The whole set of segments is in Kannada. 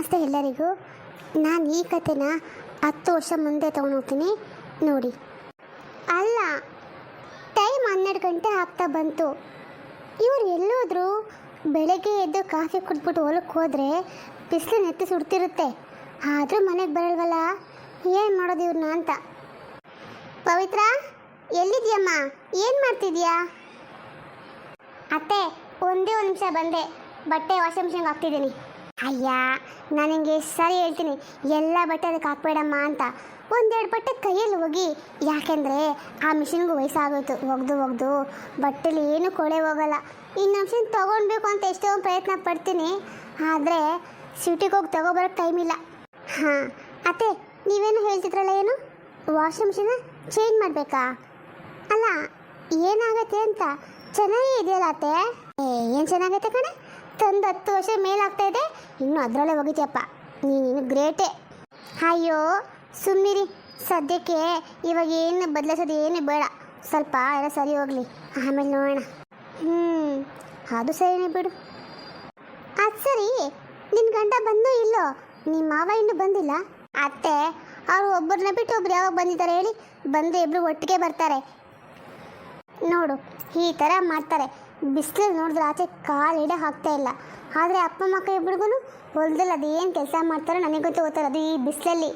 ನಮಸ್ತೆ ಎಲ್ಲರಿಗೂ. ನಾನು ಈ ಕಥೆನ 10 ವರ್ಷ ಮುಂದೆ ತೊಗೊಂಡು ಹೋಗ್ತೀನಿ ನೋಡಿ. ಅಲ್ಲ, ಟೈಮ್ 12 ಗಂಟೆ ಆಗ್ತಾ ಬಂತು. ಇವ್ರು ಎಲ್ಲೋದ್ರು? ಬೆಳಗ್ಗೆ ಎದ್ದು ಕಾಫಿ ಕುಡ್ಬಿಟ್ಟು ಹೊಲಕ್ಕೆ ಹೋದರೆ ಬಿಸಿಲು ನೆತ್ತಿ ಸುಡ್ತಿರುತ್ತೆ, ಆದರೂ ಮನೆಗೆ ಬರಲ್ವಲ್ಲ. ಏನು ಮಾಡೋದು ಇವ್ರನ್ನ ಅಂತ. ಪವಿತ್ರ, ಎಲ್ಲಿದ್ಯಮ್ಮ? ಏನು ಮಾಡ್ತಿದ್ಯಾ? ಅತ್ತೆ, ಒಂದೇ ಒಂದು ನಿಮಿಷ ಬಂದೆ, ಬಟ್ಟೆ ವಾಷಿಂಗ್ ಮಿಷನ್ಗೆ ಹಾಕ್ತಿದ್ದೀನಿ. ಅಯ್ಯ, ನಾನು ನಿಂಗೆ ಎಷ್ಟು ಸಾರಿ ಹೇಳ್ತೀನಿ ಎಲ್ಲ ಬಟ್ಟೆ ಅದಕ್ಕೆ ಹಾಕ್ಬೇಡಮ್ಮ ಅಂತ. ಒಂದೆರಡು ಬಟ್ಟೆ ಕೈಯಲ್ಲಿ ಹೋಗಿ, ಯಾಕೆಂದರೆ ಆ ಮಿಷಿನ್ಗೂ ವಯಸ್ಸಾಗೋಯ್ತು. ಒಗ್ದು ಬಟ್ಟೆಲಿ ಏನು ಕೊಳೆ ಹೋಗಲ್ಲ. ಇನ್ನು ಮಿಷಿನ್ ತೊಗೊಳ್ಬೇಕು ಅಂತ ಎಷ್ಟೋ ಪ್ರಯತ್ನ ಪಡ್ತೀನಿ, ಆದರೆ ಸಿಟಿಗೆ ಹೋಗಿ ತೊಗೊಬರೋಕ್ಕೆ ಟೈಮ್ ಇಲ್ಲ. ಹಾಂ ಅತ್ತೆ, ನೀವೇನು ಹೇಳ್ತಿದ್ರಲ್ಲ, ಏನು ವಾಷಿಂಗ್ ಮಿಷಿನ ಚೇಂಜ್ ಮಾಡಬೇಕಾ? ಅಲ್ಲ, ಏನಾಗತ್ತೆ ಅಂತ. ಚೆನ್ನಾಗೇ ಇದೆಯಲ್ಲ ಅತ್ತೆ? ಏನು ಚೆನ್ನಾಗೈತೆ ಕಣೆ, ತಂದು 10 ವರ್ಷ ಮೇಲಾಗ್ತಾಯಿದೆ, ಇನ್ನೂ ಅದರಲ್ಲೇ ಹೋಗಿದ್ಯಪ್ಪ, ನೀನು ಗ್ರೇಟೇ. ಅಯ್ಯೋ ಸುಮ್ಮನಿರಿ, ಸದ್ಯಕ್ಕೆ ಇವಾಗ ಏನು ಬದಲಿಸೋದು ಏನು ಬೇಡ, ಸ್ವಲ್ಪ ಎಲ್ಲ ಸರಿ ಹೋಗಲಿ, ಆಮೇಲೆ ನೋಡೋಣ. ಅದು ಸರಿನೇ ಬಿಡು. ಅದು ಸರಿ, ನಿನ್ನ ಗಂಡ ಬಂದು ಇಲ್ಲೋ? ನಿಮ್ಮ ಮಾವ ಇನ್ನೂ ಬಂದಿಲ್ಲ? ಅತ್ತೆ, ಅವರು ಒಬ್ಬರನ್ನ ಬಿಟ್ಟು ಒಬ್ರು ಯಾವಾಗ ಬಂದಿದ್ದಾರೆ ಹೇಳಿ? ಬಂದು ಇಬ್ಬರು ಒಟ್ಟಿಗೆ ಬರ್ತಾರೆ ನೋಡು. ಈ ಥರ ಮಾಡ್ತಾರೆ. ಬಿಸಿಲಲ್ಲಿ ನೋಡಿದ್ರೆ ಆಚೆ ಕಾಲು ಇಡ ಹಾಕ್ತಾ ಇಲ್ಲ, ಆದರೆ ಅಪ್ಪ ಮಕ್ಕಳು ಇಬ್ರಿಗೂ ಹೊಲದಲ್ಲಿ ಅದೇನು ಕೆಲಸ ಮಾಡ್ತಾರೋ ನನಗಂತೂ ಗೊತ್ತಾರ. ಅದು ಈ ಬಿಸಿಲಲ್ಲಿ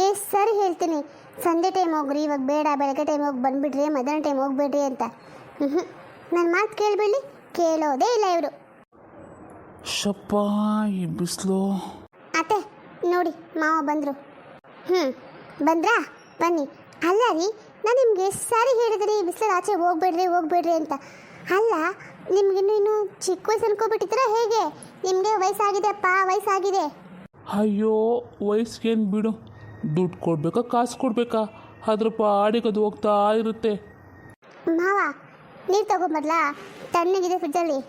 ಎಷ್ಟು ಸರಿ ಹೇಳ್ತೀನಿ, ಸಂಜೆ ಟೈಮ್ ಹೋಗ್ರಿ, ಇವಾಗ ಬೇಡ, ಬೆಳಗ್ಗೆ ಟೈಮ್ ಹೋಗಿ ಬಂದುಬಿಡ್ರಿ, ಮಧ್ಯಾಹ್ನ ಟೈಮ್ ಹೋಗ್ಬೇಡ್ರಿ ಅಂತ. ನನ್ನ ಮಾತು ಕೇಳಬೇಡಿ, ಕೇಳೋದೇ ಇಲ್ಲ ಇವರು. ಶಪ್ಪ, ಈ ಬಿಸಿಲು. ಅತ್ತೆ ನೋಡಿ, ಮಾವ ಬಂದರು. ಬಂದ್ರಾ? ಬನ್ನಿ. ಅಲ್ಲ ರೀ, ನಾನು ನಿಮ್ಗೆ ಎಷ್ಟು ಸಾರಿ ಹೇಳಿದ್ರಿ ಬಿಸಿಲಲ್ಲಿ ಆಚೆ ಹೋಗ್ಬೇಡ್ರಿ ಅಂತ. ಅಲ್ಲ, ನಿಮ್ಗಿನ್ನೂ ಚಿಕ್ಕ ವಯಸ್ಸು ಅನ್ಕೋಬಿಟ್ಟಿದ್ದೀರಾ ಹೇಗೆ? ನಿಮಗೆ ವಯಸ್ಸಾಗಿದೆ ಅಪ್ಪ, ವಯಸ್ಸಾಗಿದೆ. ಅಯ್ಯೋ, ವಯಸ್ಸಿಗೇನು ಬಿಡು, ದುಡ್ಡು ಕೊಡಬೇಕಾ ಕಾಸು ಕೊಡಬೇಕಾ, ಅದ್ರ ಪಾಡಿಗೆ ಅದು ಹೋಗ್ತಾ ಇರುತ್ತೆ. ಮಾವ, ನೀರು ತಗೊಂಬರ್ಲಾ? ತಣ್ಣಗಿದೆ ಫ್ರಿಜ್ಜಲ್ಲಿ.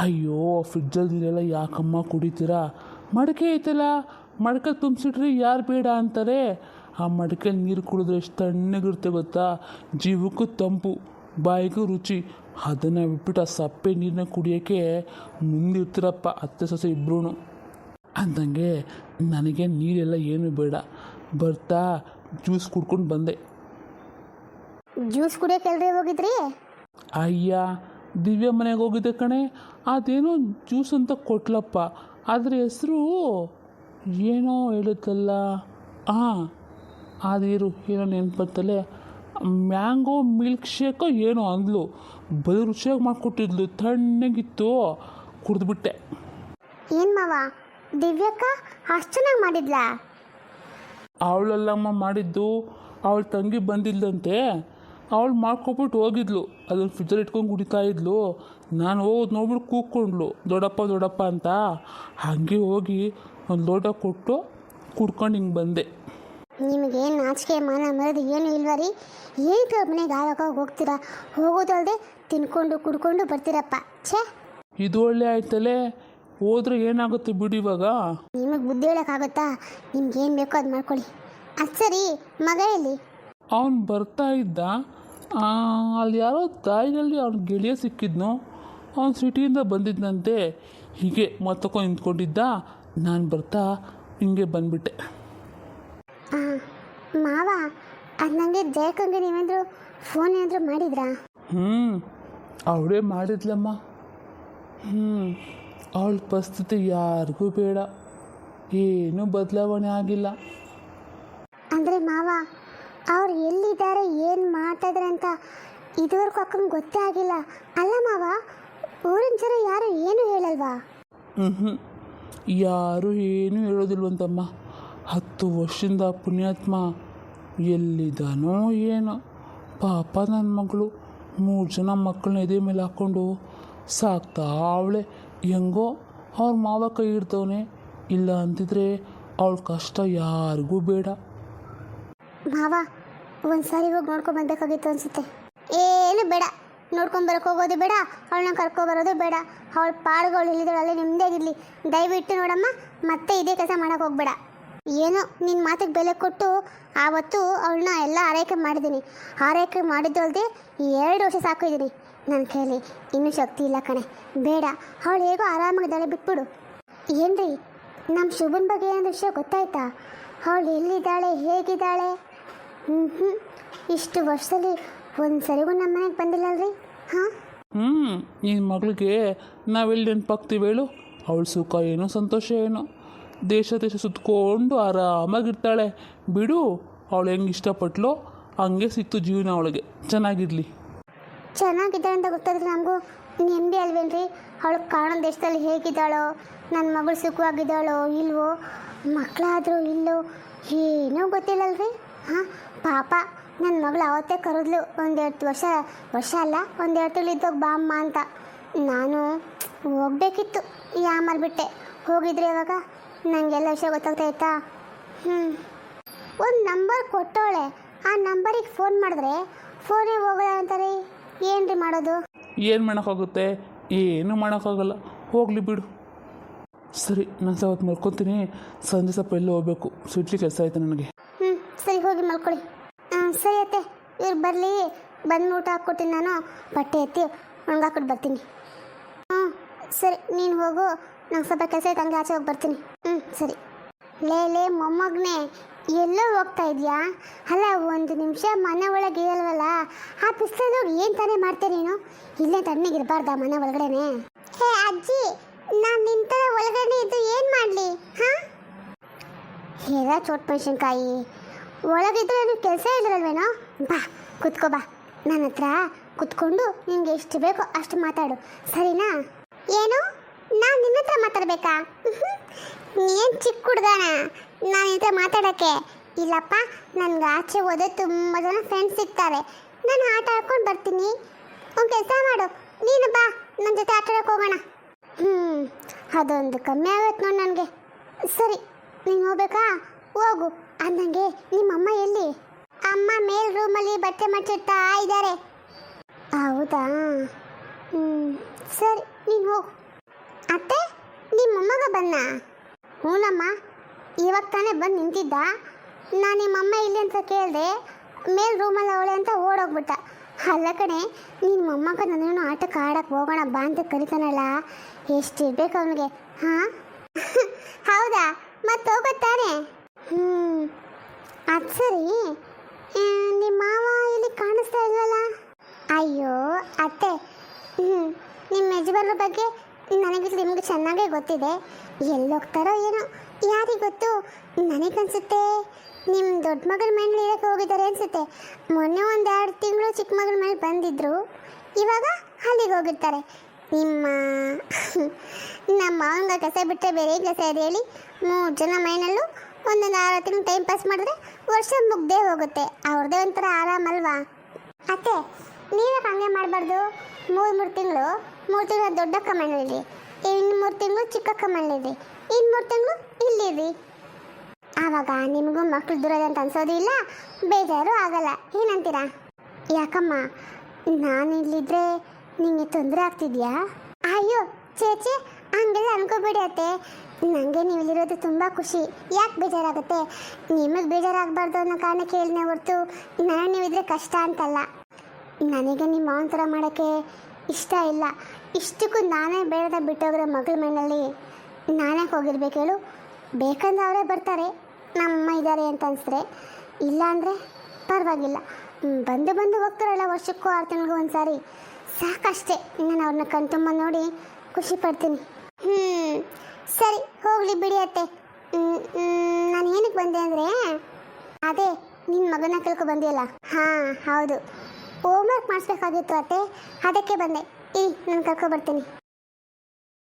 ಅಯ್ಯೋ, ಫ್ರಿಜ್ಜಲ್ಲಿ ನೀರೆಲ್ಲ ಯಾಕಮ್ಮ ಕುಡಿತೀರಾ? ಮಡಕೆ ಐತಲ್ಲ, ಮಡಕೆ ತುಂಬಿಸಿಟ್ರಿ ಯಾರು ಬೇಡ ಅಂತಾರೆ. ಆ ಮಡಕೆಲಿ ನೀರು ಕುಡಿದ್ರೆ ಎಷ್ಟು ತಣ್ಣಗಿರುತ್ತೆ ಗೊತ್ತಾ? ಜೀವಕ್ಕೂ ತಂಪು, ಬಾಯಿಗೂ ರುಚಿ. ಅದನ್ನು ಬಿಟ್ಬಿಟ್ಟು ಆ ಸಪ್ಪೆ ನೀರನ್ನ ಕುಡಿಯೋಕ್ಕೆ ಮುಂದಿರ್ತೀರಪ್ಪ ಅತ್ತೆ ಸೊಸೆ ಇಬ್ಬರೂ. ಅಂದಂಗೆ ನನಗೆ ನೀರೆಲ್ಲ ಏನು ಬೇಡ, ಬರ್ತಾ ಜ್ಯೂಸ್ ಕುಡ್ಕೊಂಡು ಬಂದೆ. ಜ್ಯೂಸ್ ಕುಡಿಯೋಕೆ ಎಲ್ರಿ ಹೋಗಿದ್ರಿ? ಅಯ್ಯ, ದಿವ್ಯ ಮನೆಗೆ ಹೋಗಿದ್ದೆ ಕಣೆ. ಅದೇನೋ ಜ್ಯೂಸ್ ಅಂತ ಕೊಟ್ಲಪ್ಪ, ಅದ್ರ ಹೆಸರು ಏನೋ ಹೇಳುತ್ತಲ್ಲ. ಅದಿರು, ಏನೋ ನೆನ್ಪತ್ತಲೆ, ಮ್ಯಾಂಗೋ ಮಿಲ್ಕ್ ಶೇಕೋ ಏನೋ ಅಂದ್ಲು. ಬರೀ ರುಚಿಯಾಗಿ ಮಾಡಿಕೊಟ್ಟಿದ್ಲು, ತಣ್ಣಗಿತ್ತು, ಕುಡಿದ್ಬಿಟ್ಟೆ. ಏನು ಮಾವ, ದಿವ್ಯಕ್ಕ ಅಷ್ಟು ಚೆನ್ನಾಗಿ ಮಾಡಿದ್ಲಾ? ಅವಳೆಲ್ಲಮ್ಮ ಮಾಡಿದ್ದು, ಅವಳ ತಂಗಿ ಬಂದಿಲ್ಲಂತೆ, ಅವಳು ಮಾಡ್ಕೊಬಿಟ್ಟು ಹೋಗಿದ್ಲು. ಅದನ್ನು ಫ್ರಿಜ್ಜಲ್ಲಿ ಇಟ್ಕೊಂಡು ಕುಡಿತಾ ಇದ್ಲು. ನಾನು ಹೋಗೋದು ನೋಡ್ಬಿಟ್ಟು ಕೂಕ್ಕೊಂಡ್ಲು, ದೊಡ್ಡಪ್ಪ ಅಂತ. ಹಾಗೆ ಹೋಗಿ ಒಂದು ಲೋಟ ಕೊಟ್ಟು ಕುಡ್ಕೊಂಡು ಹಿಂಗೆ ಬಂದೆ. ನಿಮಗೇನು ನಾಚಿಕೆ ಮಾನ ಮರದು ಏನು ಇಲ್ವ ರೀ? ಏನು ಮನೆಗೆ ಆವಾಗ ಹೋಗ್ತೀರಾ? ಹೋಗೋದು ಅಲ್ಲದೆ ತಿನ್ಕೊಂಡು ಕುಡ್ಕೊಂಡು ಬರ್ತೀರಪ್ಪ. ಛೇ, ಇದು ಒಳ್ಳೆ ಆಯ್ತಲ್ಲೇ, ಹೋದ್ರೆ ಏನಾಗುತ್ತೆ ಬಿಡಿ. ಇವಾಗ ನಿಮಗೆ ಬುದ್ಧಿ ಹೇಳೋಕ್ಕಾಗುತ್ತಾ? ನಿಮ್ಗೇನು ಬೇಕೋ ಅದು ಮಾಡ್ಕೊಳ್ಳಿ. ಅದು ಸರಿ, ಮಗ ಎಲ್ಲಿ? ಅವನು ಬರ್ತಾ ಇದ್ದ. ಅಲ್ಲಿ ಯಾರೋ ದಾರಿಯಲ್ಲಿ ಅವ್ನ ಗೆಳೆಯ ಸಿಕ್ಕಿದ್ನು. ಅವನು ಸಿಟಿಯಿಂದ ಬಂದಿದ್ದಂತೆ. ಹೀಗೆ ಮತ್ತಕೊಂಡು ನಿಂತ್ಕೊಂಡಿದ್ದ. ನಾನು ಬರ್ತಾ ಹಿಂಗೆ ಬಂದ್ಬಿಟ್ಟೆ. ಮಾವ, ಅದು ನನಗೆ ಜಯಕ್ಕಂಗೆ ನೀವೇಂದ್ರು ಫೋನ್ ಏನಾದರೂ ಮಾಡಿದ್ರಾ? ಅವಳೇ ಮಾಡಿದ್ಲಮ್ಮ. ಅವಳ ಪರಿಸ್ಥಿತಿ ಯಾರಿಗೂ ಬೇಡ, ಏನೂ ಬದಲಾವಣೆ ಆಗಿಲ್ಲ. ಅಂದರೆ ಮಾವ, ಅವ್ರು ಎಲ್ಲಿದ್ದಾರೆ, ಏನು ಮಾಡ್ತಾಯಿದ್ದಾರೆ ಅಂತ ಇದುವರೆಗೂ ಅಕ್ಕಂಗೆ ಗೊತ್ತೇ ಆಗಿಲ್ಲ ಅಲ್ಲ ಮಾವ? ಊರಿನ ಜನ ಯಾರು ಏನು ಹೇಳಲ್ವಾ? ಯಾರೂ ಏನೂ ಹೇಳೋದಿಲ್ವಂತಮ್ಮ. 10 ವರ್ಷದಿಂದ ಪುಣ್ಯಾತ್ಮ ಎಲ್ಲಿದ್ದಾನೋ ಏನೋ. ಪಾಪ ನನ್ನ ಮಗಳು 3 ಜನ ಮಕ್ಕಳನ್ನ ಎದೆ ಮೇಲೆ ಹಾಕ್ಕೊಂಡು ಸಾಕ್ತಾ ಅವಳೆ. ಹೆಂಗೋ ಅವ್ರ ಮಾವ ಕೈ ಇಡ್ತವನೆ, ಇಲ್ಲ ಅಂತಿದ್ರೆ ಅವಳ ಕಷ್ಟ ಯಾರಿಗೂ ಬೇಡ. ಮಾವ, ಒಂದು ಸಾರಿ ಹೋಗಿ ನೋಡ್ಕೊಂಡು ಬರಬೇಕಾಗಿತ್ತು ಅನಿಸುತ್ತೆ. ಏನು ಬೇಡ, ನೋಡ್ಕೊಂಡು ಬರೋಕ್ಕೆ ಹೋಗೋದು ಬೇಡ, ಅವಳನ್ನ ಕರ್ಕೊಬರೋದು ಬೇಡ. ಅವಳ ಪಾಡುಗಳು ಇಲ್ಲಿದ್ದಳು, ಅಲ್ಲೇ ನಿಮ್ಮದಾಗಿರಲಿ. ದಯವಿಟ್ಟು ನೋಡಮ್ಮ, ಮತ್ತೆ ಇದೇ ಕೆಲಸ ಮಾಡೋಕ್ಕೆ ಹೋಗ್ಬೇಡ. ಏನೋ ನಿನ್ನ ಮಾತಿಗೆ ಬೆಲೆ ಕೊಟ್ಟು ಆವತ್ತು ಅವಳನ್ನ ಎಲ್ಲ ಆರೈಕೆ ಮಾಡಿದ್ದೀನಿ. ಆರೈಕೆ ಮಾಡಿದ್ದು ಅಲ್ಲದೆ 2 ವರ್ಷ ಸಾಕಿದ್ದೀನಿ. ನನ್ನ ಕೈಲಿ ಇನ್ನೂ ಶಕ್ತಿ ಇಲ್ಲ ಕಣೆ, ಬೇಡ. ಅವಳು ಹೇಗೋ ಆರಾಮಾಗಿದ್ದಾಳೆ, ಬಿಟ್ಬಿಡು. ಏನ್ರಿ ನಮ್ಮ ಶುಭನ್ ಬಗ್ಗೆ ಏನಾದ್ರು ವಿಷಯ ಗೊತ್ತಾಯ್ತಾ? ಅವಳು ಎಲ್ಲಿದ್ದಾಳೆ, ಹೇಗಿದ್ದಾಳೆ? ಇಷ್ಟು ವರ್ಷದಲ್ಲಿ ಒಂದು ಸರಿಗೂ ನಮ್ಮ ಮನೆಗೆ ಬಂದಿಲ್ಲಲ್ರಿ? ಹಾಂ, ನಿನ್ನ ಮಗಳಿಗೆ ನಾವೆಲ್ಲಿ ನೆನಪಾಗ್ತೀವಿ ಹೇಳು? ಅವಳ ಸುಖ ಏನೋ ಸಂತೋಷ ಏನೋ, ದೇಶ ಸುತ್ತಕೊಂಡು ಆರಾಮಾಗಿರ್ತಾಳೆ ಬಿಡು. ಅವಳು ಹೆಂಗೆ ಇಷ್ಟಪಟ್ಲೋ ಹಂಗೆ ಸಿಕ್ತು ಜೀವನ ಅವಳಿಗೆ, ಚೆನ್ನಾಗಿರಲಿ. ಚೆನ್ನಾಗಿದ್ದಾಳೆ ಅಂತ ಗೊತ್ತಾದ್ರೆ ನಮಗೂ ನೆಮ್ಮದಿ ಅಲ್ವೇನ್ರಿ? ಅವಳು ಕಾಣೋ ದೇಶದಲ್ಲಿ ಹೇಗಿದ್ದಾಳೋ, ನನ್ನ ಮಗಳು ಸುಖವಾಗಿದ್ದಾಳೋ ಇಲ್ವೋ, ಮಕ್ಕಳಾದರೂ ಇಲ್ಲೋ ಏನೂ ಗೊತ್ತಿಲ್ಲಲ್ರಿ. ಹಾಂ, ಪಾಪ ನನ್ನ ಮಗಳು ಅವತ್ತೇ ಕರೆದ್ಲು, ಒಂದೆರಡು ವರ್ಷ ಅಲ್ಲ 1-2 ತಿಂಗಳಿದ್ದಾಗ ಬಾ ಅಮ್ಮ ಅಂತ. ನಾನು ಹೋಗ್ಬೇಕಿತ್ತು, ಯಾಮಲ್ಬಿಟ್ಟೆ. ಹೋಗಿದ್ರೆ ಇವಾಗ ನನಗೆಲ್ಲ ವಿಷಯ ಗೊತ್ತಾಗ್ತಾಯ್ತಾ? ಒಂದು ನಂಬರ್ ಕೊಟ್ಟವಳೆ, ಆ ನಂಬರಿಗೆ ಫೋನ್ ಮಾಡಿದ್ರೆ ಫೋನೇ ಹೋಗೋಲ್ಲ ಅಂತಾರೆ. ಏನು ರೀ ಮಾಡೋದು? ಏನು ಮಾಡೋಕ್ಕಾಗುತ್ತೆ? ಏನೂ ಮಾಡೋಕ್ಕಾಗಲ್ಲ, ಹೋಗಲಿ ಬಿಡು. ಸರಿ, ನಾನು ಅವತ್ತು ಮಲ್ಕೊತೀನಿ. ಸಂಜೆ ಸ್ವಲ್ಪ ಎಲ್ಲೂ ಹೋಗ್ಬೇಕು, ಸುಟ್ಲಿ ಕೆಲಸ ಆಯ್ತು ನನಗೆ. ಸರಿ, ಹೋಗಿ ಮಲ್ಕೊಳ್ಳಿ. ಸರಿ ಅತ್ತೆ, ಇವ್ರು ಬರಲಿ, ಬಂದು ಊಟ ಹಾಕ್ಕೊಡ್ತೀನಿ. ನಾನು ಬಟ್ಟೆ ಎತ್ತಿ ಒಣಗಾಕ್ಬಿಟ್ಟು ಬರ್ತೀನಿ. ಸರಿ, ನೀನು ಹೋಗು, ನಂಗೆ ಸ್ವಲ್ಪ ಕೆಲಸ ಆಯ್ತು, ಹಂಗೆ ಆಚೆ ಹೋಗಿ ಬರ್ತೀನಿ. ಸರಿ. ಲೇ ಮೊಮ್ಮಗನೇ, ಎಲ್ಲೋ ಹೋಗ್ತಾ ಇದೆಯಾ? ಅಲ್ಲ, ಒಂದು ನಿಮಿಷ ಮನೆ ಒಳಗೆ ಇರಲ್ವಲ್ಲ, ಆ ಬಿಸಿಲಲ್ಲಿ ಹೋಗಿ ಏನು ತಾನೇ ಮಾಡ್ತೇನೆ ನೀನು? ಇಲ್ಲೇ ತಣ್ಣಗಿರಬಾರ್ದಾ ಮನೆ ಒಳಗಡೆನೆ? ಹೇ ಅಜ್ಜಿ, ನಾನು ನಿನ್ನ ಥರ ಒಳಗಡೆ ಇದ್ದು ಏನು ಮಾಡಲಿ? ಹಾಂ, ಹೇಳ ಚೋಟ್ ಮೆಣಸಿನ್ಕಾಯಿ, ಒಳಗಿದ್ರೆ ನನಗೆ ಕೆಲಸ ಇಲ್ಲರಲ್ವೇನೋ? ಬಾ ಕುತ್ಕೋ, ಬಾ ನನ್ನ ಹತ್ರ ಕುತ್ಕೊಂಡು ನಿಂಗೆ ಎಷ್ಟು ಬೇಕೋ ಅಷ್ಟು ಮಾತಾಡು, ಸರಿನಾ? ಏನು, ನಾನು ನಿನ್ನ ಹತ್ರ ಮಾತಾಡಬೇಕಾ? ನೀನು ಚಿಕ್ಕ ಹುಡುಗನ ನಾನು ನಿನ್ನ ಹತ್ರ ಮಾತಾಡೋಕ್ಕೆ? ಇಲ್ಲಪ್ಪ, ನನಗೆ ಆಚೆ ಹೋದ್ರೆ ತುಂಬ ಜನ ಫ್ರೆಂಡ್ಸ್ ಸಿಗ್ತಾರೆ, ನಾನು ಆಟ ಆಡ್ಕೊಂಡು ಬರ್ತೀನಿ. ಒಂದು ಕೆಲಸ ಮಾಡು, ನೀನು ಬಾ, ನನ್ನ ಜೊತೆ ಆಟ ಆಡೋಕೆ ಹೋಗೋಣ. ಅದೊಂದು ಕಮ್ಮಿ ಆಗುತ್ತೆ ನೋಡಿ ನನಗೆ. ಸರಿ, ನೀನು ಹೋಗ್ಬೇಕಾ? ಹೋಗು. ಅಂದಂಗೆ ನಿಮ್ಮಮ್ಮ ಎಲ್ಲಿ? ಅಮ್ಮ ಮೇಲ್ ರೂಮಲ್ಲಿ ಬಟ್ಟೆ ಮಚ್ಚಿಡ್ತಾ ಇದ್ದಾರೆ. ಹೌದಾ? ಸರಿ, ನೀನು ಹೋಗು. ಅತ್ತೆ, ನಿಮ್ಮ ಮೊಮ್ಮಗ ಬನ್ನ? ಹ್ಞೂನಮ್ಮ, ಇವಾಗ ತಾನೇ ಬಂದು ನಿಂತಿದ್ದ. ನಾನು ನಿಮ್ಮಮ್ಮ ಇಲ್ಲಿ ಅಂತ ಕೇಳಿದೆ, ಮೇಲ್ ರೂಮಲ್ಲಿ ಅವಳೆ ಅಂತ ಓಡೋಗ್ಬಿಟ್ಟ. ಅಲ್ಲ ಕಣೆ, ನಿನ್ನ ಮೊಮ್ಮಗ ನನ್ನನ್ನು ಆಟಕ್ಕೆ ಆಡಕ್ಕೆ ಹೋಗೋಣ ಬಾ ಅಂತ ಕರಿತಾನಲ್ಲ, ಎಷ್ಟು ಇರ್ಬೇಕು ಅವನಿಗೆ? ಹಾಂ, ಹೌದಾ? ಮತ್ತೆ ಹೋಗುತ್ತಾನೆ? ಅದು ಸರಿ, ನಿಮ್ಮ ಮಾವ ಇಲ್ಲಿ ಕಾಣಿಸ್ತಾ ಇಲ್ವಲ್ಲ? ಅಯ್ಯೋ ಅತ್ತೆ, ನಿಮ್ಮ ಯಜಮಾನ್ರ ಬಗ್ಗೆ ನನಗೆ ನಿಮಗೆ ಚೆನ್ನಾಗೇ ಗೊತ್ತಿದೆ. ಎಲ್ಲೋಗ್ತಾರೋ ಏನೋ, ಯಾರಿಗೆ ಗೊತ್ತು? ನನಗನ್ಸುತ್ತೆ ನಿಮ್ಮ ದೊಡ್ಡ ಮಗಳ ಮನೇಲಿ ಇರೋಕ್ಕೆ ಹೋಗಿದ್ದಾರೆ ಅನಿಸುತ್ತೆ. ಮೊನ್ನೆ 1-2 ತಿಂಗಳು ಚಿಕ್ಕ ಮಗಳ ಮೇಲೆ ಬಂದಿದ್ದರು, ಇವಾಗ ಅಲ್ಲಿಗೆ ಹೋಗಿರ್ತಾರೆ. ನಮ್ಮ ಮಾವಂಗ ಕಸ ಬಿಟ್ಟರೆ ಬೇರೆ ಕೆಲಸ ಇದೆ ಹೇಳಿ? 3 ಜನ ಮೈನಲ್ಲೂ 1-6 ತಿಂಗಳು ಟೈಮ್ ಪಾಸ್ ಮಾಡಿದ್ರೆ ವರ್ಷ ಮುಗ್ದೇ ಹೋಗುತ್ತೆ. ಅವ್ರದ್ದೇ ಒಂಥರ ಆರಾಮಲ್ವಾ? ಅತ್ತೆ, ನೀವೇ ಹಂಗೆ ಮಾಡಬಾರ್ದು. 3 ತಿಂಗಳು ದೊಡ್ಡಕ್ಕ ಮನೇಲಿ, ಇನ್ನು 3 ತಿಂಗಳು ಚಿಕ್ಕಕ್ಕ ಮನೇಲಿ, ಇನ್ನು 3 ತಿಂಗಳು ಇಲ್ಲಿರಿ. ಆವಾಗ ನಿಮಗೂ ಮಕ್ಕಳು ದೂರದ ಅಂತ ಅನ್ಸೋದು ಇಲ್ಲ, ಬೇಜಾರು ಆಗಲ್ಲ. ಏನಂತೀರಾ? ಯಾಕಮ್ಮ, ನಾನಿಲ್ಲಿದ್ರೆ ನಿಮಗೆ ತೊಂದರೆ ಆಗ್ತಿದ್ಯಾ? ಅಯ್ಯೋ ಚೇಚೆ, ಹಂಗೆಲ್ಲ ಅನ್ಕೋಬೇಡಿ ಅತ್ತೆ. ನನಗೆ ನೀವು ಇಲ್ಲಿರೋದು ತುಂಬ ಖುಷಿ. ಯಾಕೆ ಬೇಜಾರಾಗುತ್ತೆ? ನಿಮಗೆ ಬೇಜಾರಾಗಬಾರ್ದು ಅನ್ನೋ ಕಾರಣಕ್ಕೆ ಹೇಳಿನೇ ಹೊರತು ನಾನು ನೀವಿದ್ರೆ ಕಷ್ಟ ಅಂತಲ್ಲ. ನನಗೆ ನಿಮ್ಮ ಮಾವನ ಥರ ಮಾಡೋಕ್ಕೆ ಇಷ್ಟ ಇಲ್ಲ. ಇಷ್ಟಕ್ಕೂ ನಾನೇ ಬೇಡದ ಬಿಟ್ಟೋಗ್ರೆ ಮಗಳ ಮನೆಯಲ್ಲಿ ನಾನೇ ಹೋಗಿರ್ಬೇಕು ಹೇಳು? ಬೇಕಂದ್ರೆ ಅವರೇ ಬರ್ತಾರೆ, ನಮ್ಮ ಇದ್ದಾರೆ ಅಂತ ಅನಿಸಿದ್ರೆ. ಇಲ್ಲ ಅಂದರೆ ಪರವಾಗಿಲ್ಲ, ಬಂದು ಹೋಗ್ತಾರಲ್ಲ ವರ್ಷಕ್ಕೂ 6 ತಿಂಗಳಿಗೂ ಒಂದು ಸಾರಿ, ಸಾಕಷ್ಟೇ. ನಾನು ಅವ್ರನ್ನ ಕಣ್ತುಂಬ ನೋಡಿ ಖುಷಿ ಪಡ್ತೀನಿ. ಸರಿ, ಹೋಗಲಿ ಬಿಡಿ ಅತ್ತೆ. ನಾನು ಏನಕ್ಕೆ ಬಂದೆ ಅಂದರೆ, ಅದೇ ನಿನ್ನ ಮಗನ ಕಳ್ಕೊ ಬಂದಿಯಲ್ಲ? ಹಾಂ ಹೌದು, ಹೋಮ್ವರ್ಕ್ ಮಾಡಿಸ್ಬೇಕಾಗಿತ್ತು ಅತ್ತೆ, ಅದಕ್ಕೆ ಬಂದೆ. ನಾನು ಕರ್ಕೊಬರ್ತೀನಿ.